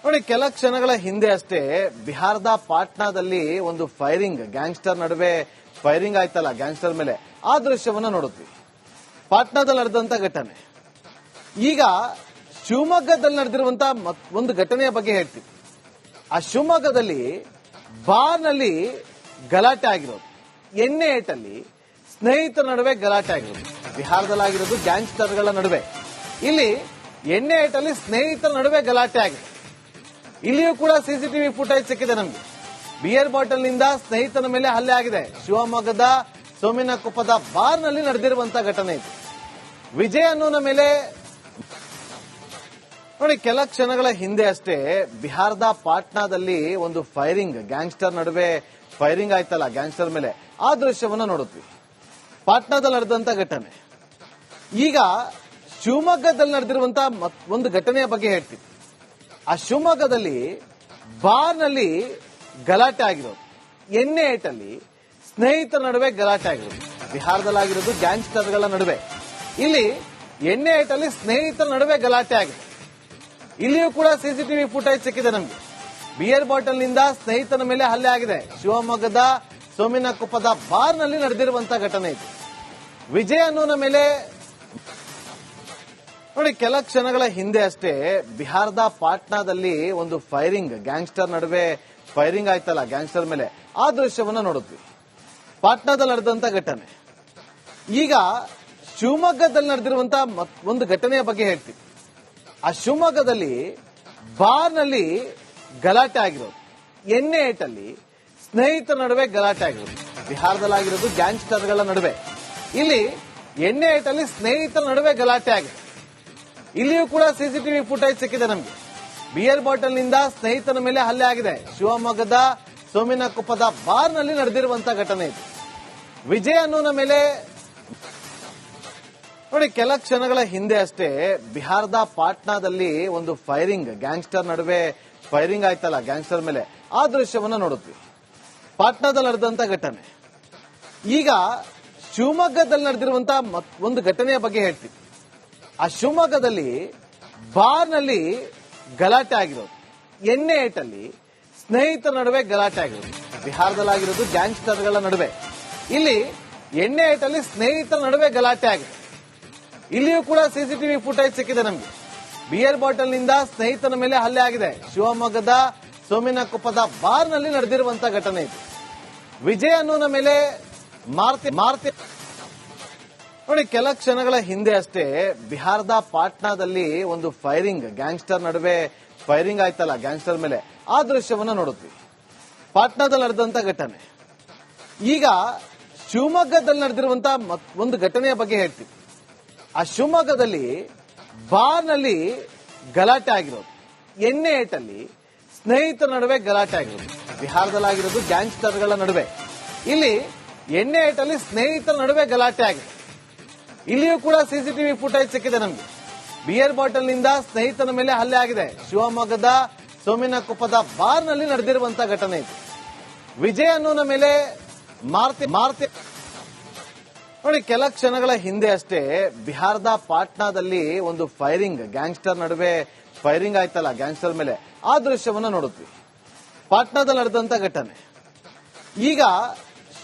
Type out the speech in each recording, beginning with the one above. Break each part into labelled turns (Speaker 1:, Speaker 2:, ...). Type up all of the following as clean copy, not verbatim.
Speaker 1: ನೋಡಿ, ಕೆಲ ಕ್ಷಣಗಳ ಹಿಂದೆ ಅಷ್ಟೇ ಬಿಹಾರದ ಪಾಟ್ನಾದಲ್ಲಿ ಒಂದು ಫೈರಿಂಗ್, ಗ್ಯಾಂಗ್ಸ್ಟರ್ ನಡುವೆ ಫೈರಿಂಗ್ ಆಯ್ತಲ್ಲ, ಗ್ಯಾಂಗ್ಸ್ಟರ್ ಮೇಲೆ, ಆ ದೃಶ್ಯವನ್ನ ನೋಡುತ್ತೀವಿ. ಪಾಟ್ನಾದಲ್ಲಿ ನಡೆದಂತ ಘಟನೆ. ಈಗ ಶಿವಮೊಗ್ಗದಲ್ಲಿ ನಡೆದಿರುವಂತಹ ಒಂದು ಘಟನೆಯ ಬಗ್ಗೆ ಹೇಳ್ತೀವಿ. ಆ ಶಿವಮೊಗ್ಗದಲ್ಲಿ ಬಾರ್ನಲ್ಲಿ ಗಲಾಟೆ ಆಗಿರೋದು, ಎಣ್ಣೆ ಏಟಲ್ಲಿ ಸ್ನೇಹಿತರ ನಡುವೆ ಗಲಾಟೆ ಆಗಿರೋದು. ಬಿಹಾರದಲ್ಲಾಗಿರೋದು ಗ್ಯಾಂಗ್ಸ್ಟರ್ಗಳ ನಡುವೆ. ಇಲ್ಲಿ ಎಣ್ಣೆ ಏಟಲ್ಲಿ ಸ್ನೇಹಿತರ ನಡುವೆ ಗಲಾಟೆ ಆಗಿದೆ. ಇಲ್ಲಿಯೂ ಕೂಡ ಸಿಸಿಟಿವಿ ಫುಟೇಜ್ ಸಿಕ್ಕಿದೆ ನಮಗೆ. ಬಿಯರ್ ಬಾಟಲ್ ನಿಂದ ಸ್ನೇಹಿತನ ಮೇಲೆ ಹಲ್ಲೆ ಆಗಿದೆ. ಶಿವಮೊಗ್ಗದ ಸೋಮಿನಕೊಪ್ಪದ ಬಾರ್ನಲ್ಲಿ ನಡೆದಿರುವಂತಹ ಘಟನೆ ಇದು. ವಿಜಯ್ ಅನ್ನೋನ ಮೇಲೆ ನೋಡಿ, ಕೆಲ ಕ್ಷಣಗಳ ಹಿಂದೆ ಅಷ್ಟೇ ಬಿಹಾರದ ಪಾಟ್ನಾದಲ್ಲಿ ಒಂದು ಫೈರಿಂಗ್, ಗ್ಯಾಂಗ್ಸ್ಟರ್ ನಡುವೆ ಫೈರಿಂಗ್ ಆಯ್ತಲ್ಲ, ಗ್ಯಾಂಗ್ಸ್ಟರ್ ಮೇಲೆ, ಆ ದೃಶ್ಯವನ್ನ ನೋಡುತ್ತೀವಿ. ಪಾಟ್ನಾದಲ್ಲಿ ನಡೆದಂತ ಘಟನೆ. ಈಗ ಶಿವಮೊಗ್ಗದಲ್ಲಿ ನಡೆದಿರುವಂತಹ ಒಂದು ಘಟನೆಯ ಬಗ್ಗೆ ಹೇಳ್ತೀವಿ. ಆ ಶಿವಮೊಗ್ಗದಲ್ಲಿ ಬಾರ್ನಲ್ಲಿ ಗಲಾಟೆ ಆಗಿರೋದು, ಎಣ್ಣೆ ಏಟಲ್ಲಿ ಸ್ನೇಹಿತರ ನಡುವೆ ಗಲಾಟೆ ಆಗಿರೋದು. ಬಿಹಾರದಲ್ಲಾಗಿರೋದು ಗ್ಯಾಂಗ್ಸ್ಟರ್ಗಳ ನಡುವೆ. ಇಲ್ಲಿ ಎಣ್ಣೆ ಏಟಲ್ಲಿ ಸ್ನೇಹಿತರ ನಡುವೆ ಗಲಾಟೆ ಆಗಿದೆ. ಇಲ್ಲಿಯೂ ಕೂಡ ಸಿಸಿಟಿವಿ ಫುಟೇಜ್ ಸಿಕ್ಕಿದೆ ನಮಗೆ. ಬಿಯರ್ ಬಾಟಲ್ ನಿಂದ ಸ್ನೇಹಿತನ ಮೇಲೆ ಹಲ್ಲೆ ಆಗಿದೆ. ಶಿವಮೊಗ್ಗದ ಸೋಮಿನಕೊಪ್ಪದ ಬಾರ್ನಲ್ಲಿ ನಡೆದಿರುವಂತಹ ಘಟನೆ ಇದು. ವಿಜಯ್ ಅನ್ನೋನ ಮೇಲೆ ನೋಡಿ, ಕೆಲ ಕ್ಷಣಗಳ ಹಿಂದೆ ಅಷ್ಟೇ ಬಿಹಾರದ ಪಾಟ್ನಾದಲ್ಲಿ ಒಂದು ಫೈರಿಂಗ್, ಗ್ಯಾಂಗ್ಸ್ಟರ್ ನಡುವೆ ಫೈರಿಂಗ್ ಆಯ್ತಲ್ಲ, ಗ್ಯಾಂಗ್ಸ್ಟರ್ ಮೇಲೆ, ಆ ದೃಶ್ಯವನ್ನ ನೋಡುತ್ತೀವಿ. ಪಾಟ್ನಾದಲ್ಲಿ ನಡೆದಂತ ಘಟನೆ. ಈಗ ಶಿವಮೊಗ್ಗದಲ್ಲಿ ನಡೆದಿರುವಂತಹ ಒಂದು ಘಟನೆಯ ಬಗ್ಗೆ ಹೇಳ್ತೀವಿ. ಆ ಶಿವಮೊಗ್ಗದಲ್ಲಿ ಬಾರ್ನಲ್ಲಿ ಗಲಾಟೆ ಆಗಿರೋದು, ಎಣ್ಣೆ ಏಟಲ್ಲಿ ಸ್ನೇಹಿತರ ನಡುವೆ ಗಲಾಟೆ ಆಗಿರೋದು. ಬಿಹಾರದಲ್ಲಾಗಿರೋದು ಗ್ಯಾಂಗ್ಸ್ಟರ್ಗಳ ನಡುವೆ. ಇಲ್ಲಿ ಎಣ್ಣೆ ಏಟಲ್ಲಿ ಸ್ನೇಹಿತರ ನಡುವೆ ಗಲಾಟೆ ಆಗಿದೆ. ಇಲ್ಲಿಯೂ ಕೂಡ ಸಿಸಿಟಿವಿ ಫುಟೇಜ್ ಸಿಕ್ಕಿದೆ ನಮಗೆ. ಬಿಯರ್ ಬಾಟಲ್ ನಿಂದ ಸ್ನೇಹಿತನ ಮೇಲೆ ಹಲ್ಲೆ ಆಗಿದೆ. ಶಿವಮೊಗ್ಗದ ಸೋಮಿನಕೊಪ್ಪದ ಬಾರ್ನಲ್ಲಿ ನಡೆದಿರುವಂತಹ ಘಟನೆ ಇದು. ವಿಜಯ್ ಅನ್ನೋನ ಮೇಲೆ ನೋಡಿ, ಕೆಲ ಕ್ಷಣಗಳ ಹಿಂದೆ ಅಷ್ಟೇ ಬಿಹಾರದ ಪಾಟ್ನಾದಲ್ಲಿ ಒಂದು ಫೈರಿಂಗ್, ಗ್ಯಾಂಗ್ಸ್ಟರ್ ನಡುವೆ ಫೈರಿಂಗ್ ಆಯ್ತಲ್ಲ, ಗ್ಯಾಂಗ್ಸ್ಟರ್ ಮೇಲೆ, ಆ ದೃಶ್ಯವನ್ನ ನೋಡುತ್ತೀವಿ. ಪಾಟ್ನಾದಲ್ಲಿ ನಡೆದಂತ ಘಟನೆ. ಈಗ ಶಿವಮೊಗ್ಗದಲ್ಲಿ ನಡೆದಿರುವಂತಹ ಒಂದು ಘಟನೆಯ ಬಗ್ಗೆ ಹೇಳ್ತೀವಿ. ಆ ಶಿವಮೊಗ್ಗದಲ್ಲಿ ಬಾರ್ನಲ್ಲಿ ಗಲಾಟೆ ಆಗಿರೋದು, ಎಣ್ಣೆ ಏಟಲ್ಲಿ ಸ್ನೇಹಿತರ ನಡುವೆ ಗಲಾಟೆ ಆಗಿರೋದು. ಬಿಹಾರದಲ್ಲಾಗಿರೋದು ಗ್ಯಾಂಗ್ಸ್ಟರ್ಗಳ ನಡುವೆ. ಇಲ್ಲಿ ಎಣ್ಣೆ ಏಟಲ್ಲಿ ಸ್ನೇಹಿತರ ನಡುವೆ ಗಲಾಟೆ ಆಗಿದೆ. ಇಲ್ಲಿಯೂ ಕೂಡ ಸಿಸಿಟಿವಿ ಫುಟೇಜ್ ಸಿಕ್ಕಿದೆ ನಮಗೆ. ಬಿಯರ್ ಬಾಟಲ್ ನಿಂದ ಸ್ನೇಹಿತನ ಮೇಲೆ ಹಲ್ಲೆ ಆಗಿದೆ. ಶಿವಮೊಗ್ಗದ ಸೋಮಿನಕೊಪ್ಪದ ಬಾರ್ನಲ್ಲಿ ನಡೆದಿರುವಂತಹ ಘಟನೆ ಇದು. ವಿಜಯ್ ಅನ್ನೋನ ಮೇಲೆ ನೋಡಿ, ಕೆಲ ಕ್ಷಣಗಳ ಹಿಂದೆ ಅಷ್ಟೇ ಬಿಹಾರದ ಪಾಟ್ನಾದಲ್ಲಿ ಒಂದು ಫೈರಿಂಗ್, ಗ್ಯಾಂಗ್ಸ್ಟರ್ ನಡುವೆ ಫೈರಿಂಗ್ ಆಯ್ತಲ್ಲ, ಗ್ಯಾಂಗ್ಸ್ಟರ್ ಮೇಲೆ, ಆ ದೃಶ್ಯವನ್ನ ನೋಡುತ್ತೀವಿ. ಪಾಟ್ನಾದಲ್ಲಿ ನಡೆದಂತ ಘಟನೆ. ಈಗ ಶಿವಮೊಗ್ಗದಲ್ಲಿ ನಡೆದಿರುವಂತಹ ಒಂದು ಘಟನೆಯ ಬಗ್ಗೆ ಹೇಳ್ತೀವಿ. ಆ ಶಿವಮೊಗ್ಗದಲ್ಲಿ ಬಾರ್ನಲ್ಲಿ ಗಲಾಟೆ ಆಗಿರೋದು, ಎಣ್ಣೆ ಏಟಲ್ಲಿ ಸ್ನೇಹಿತರ ನಡುವೆ ಗಲಾಟೆ ಆಗಿರೋದು. ಬಿಹಾರದಲ್ಲಾಗಿರೋದು ಗ್ಯಾಂಗ್ಸ್ಟರ್ಗಳ ನಡುವೆ. ಇಲ್ಲಿ ಎಣ್ಣೆ ಏಟಲ್ಲಿ ಸ್ನೇಹಿತರ ನಡುವೆ ಗಲಾಟೆ ಆಗಿದೆ. ಇಲ್ಲಿಯೂ ಕೂಡ ಸಿಸಿಟಿವಿ ಫುಟೇಜ್ ಸಿಕ್ಕಿದೆ ನಮಗೆ. ಬಿಯರ್ ಬಾಟಲ್ ನಿಂದ ಸ್ನೇಹಿತನ ಮೇಲೆ ಹಲ್ಲೆ ಆಗಿದೆ. ಶಿವಮೊಗ್ಗದ ಸೋಮಿನಕೊಪ್ಪದ ಬಾರ್ನಲ್ಲಿ ನಡೆದಿರುವಂತಹ ಘಟನೆ ಇದು. ವಿಜಯ್ ಅನ್ನೋನ ಮೇಲೆ ನೋಡಿ, ಕೆಲ ಕ್ಷಣಗಳ ಹಿಂದೆ ಅಷ್ಟೇ ಬಿಹಾರದ ಪಾಟ್ನಾದಲ್ಲಿ ಒಂದು ಫೈರಿಂಗ್, ಗ್ಯಾಂಗ್ಸ್ಟರ್ ನಡುವೆ ಫೈರಿಂಗ್ ಆಯ್ತಲ್ಲ, ಗ್ಯಾಂಗ್ಸ್ಟರ್ ಮೇಲೆ, ಆ ದೃಶ್ಯವನ್ನ ನೋಡುತ್ತೀವಿ. ಪಾಟ್ನಾದಲ್ಲಿ ನಡೆದಂತ ಘಟನೆ. ಈಗ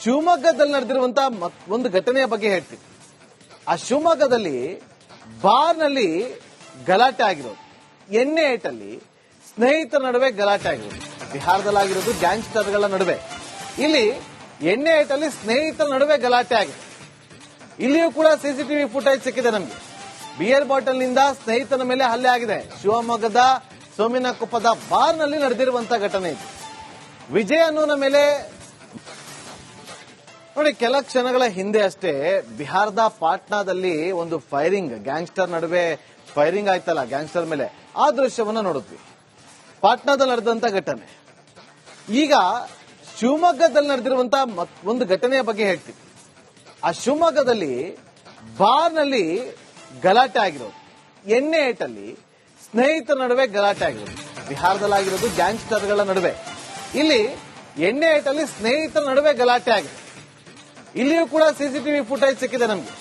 Speaker 1: ಶಿವಮೊಗ್ಗದಲ್ಲಿ ನಡೆದಿರುವಂತಹ ಒಂದು ಘಟನೆಯ ಬಗ್ಗೆ ಹೇಳ್ತೀವಿ. ಆ ಶಿವಮೊಗ್ಗದಲ್ಲಿ ಬಾರ್ನಲ್ಲಿ ಗಲಾಟೆ ಆಗಿರೋದು, ಎಣ್ಣೆ ಏಟಲ್ಲಿ ಸ್ನೇಹಿತರ ನಡುವೆ ಗಲಾಟೆ ಆಗಿರೋದು. ಬಿಹಾರದಲ್ಲಾಗಿರೋದು ಗ್ಯಾಂಗ್ಸ್ಟರ್ಗಳ ನಡುವೆ. ಇಲ್ಲಿ ಎಣ್ಣೆ ಏಟಲ್ಲಿ ಸ್ನೇಹಿತರ ನಡುವೆ ಗಲಾಟೆ ಆಗಿದೆ. ಇಲ್ಲಿಯೂ ಕೂಡ ಸಿಸಿಟಿವಿ ಫುಟೇಜ್ ಸಿಕ್ಕಿದೆ ನಮಗೆ. ಬಿಯರ್ ಬಾಟಲ್ ನಿಂದ ಸ್ನೇಹಿತನ ಮೇಲೆ ಹಲ್ಲೆ ಆಗಿದೆ. ಶಿವಮೊಗ್ಗದ ಸೋಮಿನಕೊಪ್ಪದ ಬಾರ್ನಲ್ಲಿ ನಡೆದಿರುವಂತಹ ಘಟನೆ ಇದು. ವಿಜಯ್ ಅನ್ನೋನ ಮೇಲೆ ನೋಡಿ, ಕೆಲ ಕ್ಷಣಗಳ ಹಿಂದೆ ಅಷ್ಟೇ ಬಿಹಾರದ ಪಾಟ್ನಾದಲ್ಲಿ ಒಂದು ಫೈರಿಂಗ್, ಗ್ಯಾಂಗ್ಸ್ಟರ್ ನಡುವೆ ಫೈರಿಂಗ್ ಆಯ್ತಲ್ಲ, ಗ್ಯಾಂಗ್ಸ್ಟರ್ ಮೇಲೆ, ಆ ದೃಶ್ಯವನ್ನ ನೋಡುತ್ತೀವಿ. ಪಾಟ್ನಾದಲ್ಲಿ ನಡೆದಂತ ಘಟನೆ. ಈಗ ಶಿವಮೊಗ್ಗದಲ್ಲಿ ನಡೆದಿರುವಂತಹ ಒಂದು ಘಟನೆಯ ಬಗ್ಗೆ ಹೇಳ್ತೀವಿ. ಆ ಶಿವಮೊಗ್ಗದಲ್ಲಿ ಬಾರ್ನಲ್ಲಿ ಗಲಾಟೆ ಆಗಿರೋದು, ಎಣ್ಣೆ ಏಟಲ್ಲಿ ಸ್ನೇಹಿತರ ನಡುವೆ ಗಲಾಟೆ ಆಗಿರೋದು. ಬಿಹಾರದಲ್ಲಾಗಿರೋದು ಗ್ಯಾಂಗ್ಸ್ಟರ್ಗಳ ನಡುವೆ. ಇಲ್ಲಿ ಎಣ್ಣೆ ಏಟಲ್ಲಿ ಸ್ನೇಹಿತರ ನಡುವೆ ಗಲಾಟೆ ಆಗಿದೆ. ಇಲ್ಲಿಯೂ ಕೂಡ ಸಿಸಿಟಿವಿ ಫುಟೇಜ್ ಸಿಕ್ಕಿದೆ ನಮಗೆ.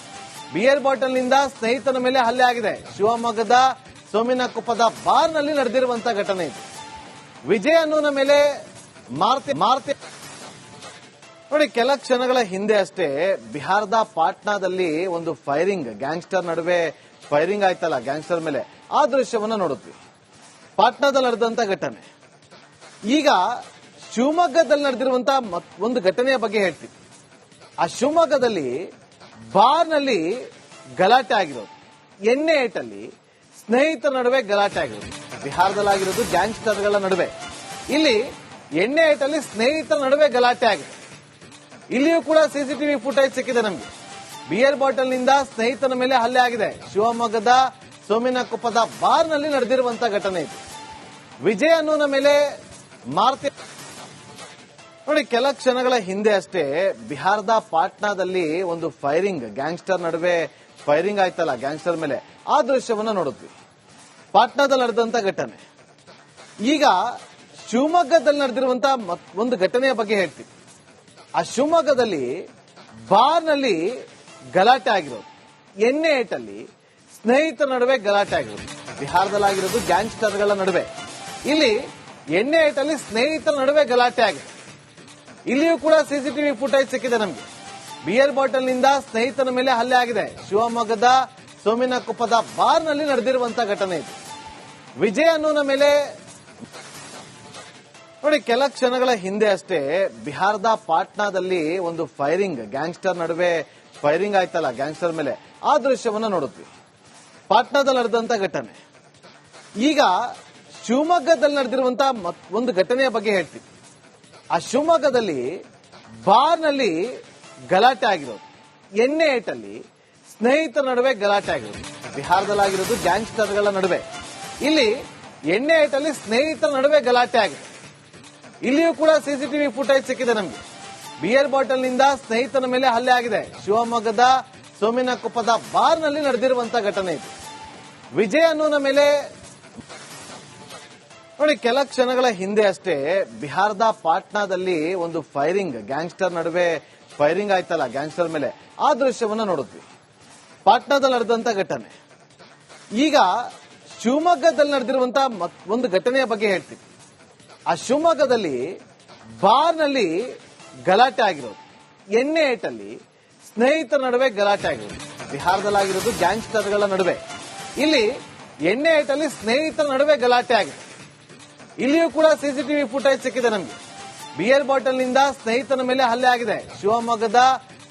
Speaker 1: ಬಿಯರ್ ಬಾಟಲ್ ನಿಂದ ಸ್ನೇಹಿತನ ಮೇಲೆ ಹಲ್ಲೆ ಆಗಿದೆ. ಶಿವಮೊಗ್ಗದ ಸೋಮಿನಕೊಪ್ಪದ ಬಾರ್ನಲ್ಲಿ ನಡೆದಿರುವಂತಹ ಘಟನೆ ಇದು. ವಿಜಯ್ ಅನ್ನೋನ ಮೇಲೆ ಮಾರ್ತಿ ನೋಡಿ, ಕೆಲ ಕ್ಷಣಗಳ ಹಿಂದೆ ಅಷ್ಟೇ ಬಿಹಾರದ ಪಾಟ್ನಾದಲ್ಲಿ ಒಂದು ಫೈರಿಂಗ್, ಗ್ಯಾಂಗ್ಸ್ಟರ್ ನಡುವೆ ಫೈರಿಂಗ್ ಆಯ್ತಲ್ಲ ಗ್ಯಾಂಗ್ಸ್ಟರ್ ಮೇಲೆ, ಆ ದೃಶ್ಯವನ್ನ ನೋಡುತ್ತೀವಿ. ಪಾಟ್ನಾದಲ್ಲಿ ನಡೆದಂತ ಘಟನೆ. ಈಗ ಶಿವಮೊಗ್ಗದಲ್ಲಿ ನಡೆದಿರುವಂತಹ ಒಂದು ಘಟನೆಯ ಬಗ್ಗೆ ಹೇಳ್ತೀವಿ. ಆ ಶಿವಮೊಗ್ಗದಲ್ಲಿ ಬಾರ್ನಲ್ಲಿ ಗಲಾಟೆ ಆಗಿರೋದು, ಎಣ್ಣೆ ಏಟಲ್ಲಿ ಸ್ನೇಹಿತರ ನಡುವೆ ಗಲಾಟೆ ಆಗಿರೋದು. ಬಿಹಾರದಲ್ಲಾಗಿರೋದು ಗ್ಯಾಂಗ್ಸ್ಟರ್ಗಳ ನಡುವೆ. ಇಲ್ಲಿ ಎಣ್ಣೆ ಏಟಲ್ಲಿ ಸ್ನೇಹಿತರ ನಡುವೆ ಗಲಾಟೆ ಆಗಿದೆ. ಇಲ್ಲಿಯೂ ಕೂಡ ಸಿಸಿಟಿವಿ ಫುಟೇಜ್ ಸಿಕ್ಕಿದೆ ನಮಗೆ. ಬಿಯರ್ ಬಾಟಲ್ ನಿಂದ ಸ್ನೇಹಿತನ ಮೇಲೆ ಹಲ್ಲೆ ಆಗಿದೆ. ಶಿವಮೊಗ್ಗದ ಸೋಮಿನಕೊಪ್ಪದ ಬಾರ್ನಲ್ಲಿ ನಡೆದಿರುವಂತಹ ಘಟನೆ ಇದು. ವಿಜಯ್ ಅನ್ನೋನ ಮೇಲೆ ನೋಡಿ, ಕೆಲ ಕ್ಷಣಗಳ ಹಿಂದೆ ಅಷ್ಟೇ ಬಿಹಾರದ ಪಾಟ್ನಾದಲ್ಲಿ ಒಂದು ಫೈರಿಂಗ್, ಗ್ಯಾಂಗ್ಸ್ಟರ್ ನಡುವೆ ಫೈರಿಂಗ್ ಆಯ್ತಲ್ಲ ಗ್ಯಾಂಗ್ಸ್ಟರ್ ಮೇಲೆ, ಆ ದೃಶ್ಯವನ್ನ ನೋಡುತ್ತೀವಿ. ಪಾಟ್ನಾದಲ್ಲಿ ನಡೆದಂತ ಘಟನೆ. ಈಗ ಶಿವಮೊಗ್ಗದಲ್ಲಿ ನಡೆದಿರುವಂತಹ ಒಂದು ಘಟನೆಯ ಬಗ್ಗೆ ಹೇಳ್ತೀವಿ. ಆ ಶಿವಮೊಗ್ಗದಲ್ಲಿ ಬಾರ್ನಲ್ಲಿ ಗಲಾಟೆ ಆಗಿರೋದು, ಎಣ್ಣೆ ಏಟಲ್ಲಿ ಸ್ನೇಹಿತರ ನಡುವೆ ಗಲಾಟೆ ಆಗಿರೋದು. ಬಿಹಾರದಲ್ಲಾಗಿರೋದು ಗ್ಯಾಂಗ್ಸ್ಟರ್ಗಳ ನಡುವೆ. ಇಲ್ಲಿ ಎಣ್ಣೆ ಏಟಲ್ಲಿ ಸ್ನೇಹಿತರ ನಡುವೆ ಗಲಾಟೆ ಆಗಿದೆ. ಇಲ್ಲಿಯೂ ಕೂಡ ಸಿಸಿಟಿವಿ ಫುಟೇಜ್ ಸಿಕ್ಕಿದೆ ನಮಗೆ. ಬಿಯರ್ ಬಾಟಲ್ ನಿಂದ ಸ್ನೇಹಿತನ ಮೇಲೆ ಹಲ್ಲೆ ಆಗಿದೆ. ಶಿವಮೊಗ್ಗದ ಸೋಮಿನಕೊಪ್ಪದ ಬಾರ್ನಲ್ಲಿ ನಡೆದಿರುವಂತಹ ಘಟನೆ ಇದು. ವಿಜಯ್ ಅನ್ನೋನ ಮೇಲೆ ನೋಡಿ, ಕೆಲ ಕ್ಷಣಗಳ ಹಿಂದೆ ಅಷ್ಟೇ ಬಿಹಾರದ ಪಾಟ್ನಾದಲ್ಲಿ ಒಂದು ಫೈರಿಂಗ್, ಗ್ಯಾಂಗ್ಸ್ಟರ್ ನಡುವೆ ಫೈರಿಂಗ್ ಆಯ್ತಲ್ಲ ಗ್ಯಾಂಗ್ಸ್ಟರ್ ಮೇಲೆ, ಆ ದೃಶ್ಯವನ್ನ ನೋಡುತ್ತೀವಿ. ಪಾಟ್ನಾದಲ್ಲಿ ನಡೆದಂತ ಘಟನೆ. ಈಗ ಶಿವಮೊಗ್ಗದಲ್ಲಿ ನಡೆದಿರುವಂತಹ ಒಂದು ಘಟನೆಯ ಬಗ್ಗೆ ಹೇಳ್ತೀವಿ. ಆ ಶಿವಮೊಗ್ಗದಲ್ಲಿ ಬಾರ್ನಲ್ಲಿ ಗಲಾಟೆ ಆಗಿರೋದು, ಎಣ್ಣೆ ಏಟಲ್ಲಿ ಸ್ನೇಹಿತರ ನಡುವೆ ಗಲಾಟೆ ಆಗಿರೋದು. ಬಿಹಾರದಲ್ಲಾಗಿರೋದು ಗ್ಯಾಂಗ್ಸ್ಟರ್ಗಳ ನಡುವೆ. ಇಲ್ಲಿ ಎಣ್ಣೆ ಏಟಲ್ಲಿ ಸ್ನೇಹಿತರ ನಡುವೆ ಗಲಾಟೆ ಆಗಿದೆ. ಇಲ್ಲಿಯೂ ಕೂಡ ಸಿಸಿಟಿವಿ ಫುಟೇಜ್ ಸಿಕ್ಕಿದೆ ನಮಗೆ. ಬಿಯರ್ ಬಾಟಲ್ ನಿಂದ ಸ್ನೇಹಿತನ ಮೇಲೆ ಹಲ್ಲೆ ಆಗಿದೆ. ಶಿವಮೊಗ್ಗದ ಸೋಮಿನಕೊಪ್ಪದ ಬಾರ್ನಲ್ಲಿ ನಡೆದಿರುವಂತಹ ಘಟನೆ ಇದು. ವಿಜಯ್ ಅನ್ನೋನ ಮೇಲೆ ನೋಡಿ, ಕೆಲ ಕ್ಷಣಗಳ ಹಿಂದೆ ಅಷ್ಟೇ ಬಿಹಾರದ ಪಾಟ್ನಾದಲ್ಲಿ ಒಂದು ಫೈರಿಂಗ್, ಗ್ಯಾಂಗ್ಸ್ಟರ್ ನಡುವೆ ಫೈರಿಂಗ್ ಆಯ್ತಲ್ಲ ಗ್ಯಾಂಗ್ಸ್ಟರ್ ಮೇಲೆ, ಆ ದೃಶ್ಯವನ್ನ ನೋಡುತ್ತೀವಿ. ಪಾಟ್ನಾದಲ್ಲಿ ನಡೆದಂತ ಘಟನೆ. ಈಗ ಶಿವಮೊಗ್ಗದಲ್ಲಿ ನಡೆದಿರುವಂತಹ ಒಂದು ಘಟನೆಯ ಬಗ್ಗೆ ಹೇಳ್ತೀವಿ. ಆ ಶಿವಮೊಗ್ಗದಲ್ಲಿ ಬಾರ್ನಲ್ಲಿ ಗಲಾಟೆ ಆಗಿರೋದು, ಎಣ್ಣೆ ಏಟಲ್ಲಿ ಸ್ನೇಹಿತರ ನಡುವೆ ಗಲಾಟೆ ಆಗಿರೋದು. ಬಿಹಾರದಲ್ಲಾಗಿರೋದು ಗ್ಯಾಂಗ್ಸ್ಟರ್ಗಳ ನಡುವೆ. ಇಲ್ಲಿ ಎಣ್ಣೆ ಏಟಲ್ಲಿ ಸ್ನೇಹಿತರ ನಡುವೆ ಗಲಾಟೆ ಆಗಿದೆ. ಇಲ್ಲಿಯೂ ಕೂಡ ಸಿಸಿಟಿವಿ ಫುಟೇಜ್ ಸಿಕ್ಕಿದೆ ನಮಗೆ. ಬಿಯರ್ ಬಾಟಲ್ ನಿಂದ ಸ್ನೇಹಿತನ ಮೇಲೆ ಹಲ್ಲೆ ಆಗಿದೆ. ಶಿವಮೊಗ್ಗದ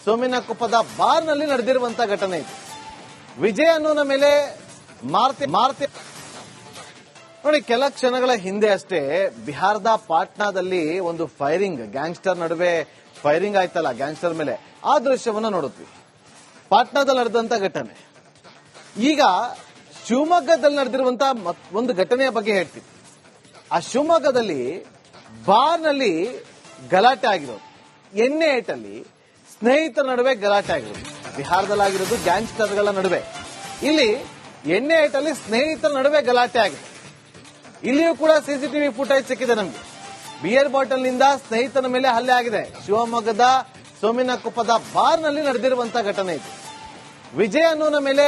Speaker 1: ಸೋಮಿನಕೊಪ್ಪದ ಬಾರ್ನಲ್ಲಿ ನಡೆದಿರುವಂತಹ ಘಟನೆ ಇದು. ವಿಜಯ್ ಅನ್ನೋನ ಮೇಲೆ ನೋಡಿ, ಕೆಲ ಕ್ಷಣಗಳ ಹಿಂದೆ ಅಷ್ಟೇ ಬಿಹಾರದ ಪಾಟ್ನಾದಲ್ಲಿ ಒಂದು ಫೈರಿಂಗ್, ಗ್ಯಾಂಗ್ಸ್ಟರ್ ನಡುವೆ ಫೈರಿಂಗ್ ಆಯ್ತಲ್ಲ ಗ್ಯಾಂಗ್ಸ್ಟರ್ ಮೇಲೆ, ಆ ದೃಶ್ಯವನ್ನ ನೋಡುತ್ತೀವಿ. ಪಾಟ್ನಾದಲ್ಲಿ ನಡೆದಂತ ಘಟನೆ. ಈಗ ಶಿವಮೊಗ್ಗದಲ್ಲಿ ನಡೆದಿರುವಂತಹ ಒಂದು ಘಟನೆಯ ಬಗ್ಗೆ ಹೇಳ್ತೀವಿ. ಆ ಶಿವಮೊಗ್ಗದಲ್ಲಿ ಬಾರ್ನಲ್ಲಿ ಗಲಾಟೆ ಆಗಿರೋದು, ಎಣ್ಣೆ ಏಟಲ್ಲಿ ಸ್ನೇಹಿತರ ನಡುವೆ ಗಲಾಟೆ ಆಗಿರೋದು. ಬಿಹಾರದಲ್ಲಾಗಿರೋದು ಗ್ಯಾಂಗ್ಸ್ಟರ್ಗಳ ನಡುವೆ. ಇಲ್ಲಿ ಎಣ್ಣೆ ಏಟಲ್ಲಿ ಸ್ನೇಹಿತರ ನಡುವೆ ಗಲಾಟೆ ಆಗಿದೆ. ಇಲ್ಲಿಯೂ ಕೂಡ ಸಿಸಿಟಿವಿ ಫುಟೇಜ್ ಸಿಕ್ಕಿದೆ ನಮಗೆ. ಬಿಯರ್ ಬಾಟಲ್ ನಿಂದ ಸ್ನೇಹಿತನ ಮೇಲೆ ಹಲ್ಲೆ ಆಗಿದೆ. ಶಿವಮೊಗ್ಗದ ಸೋಮಿನಕೊಪ್ಪದ ಬಾರ್ನಲ್ಲಿ ನಡೆದಿರುವಂತಹ ಘಟನೆ ಇದು. ವಿಜಯ್ ಅನ್ನೋನ ಮೇಲೆ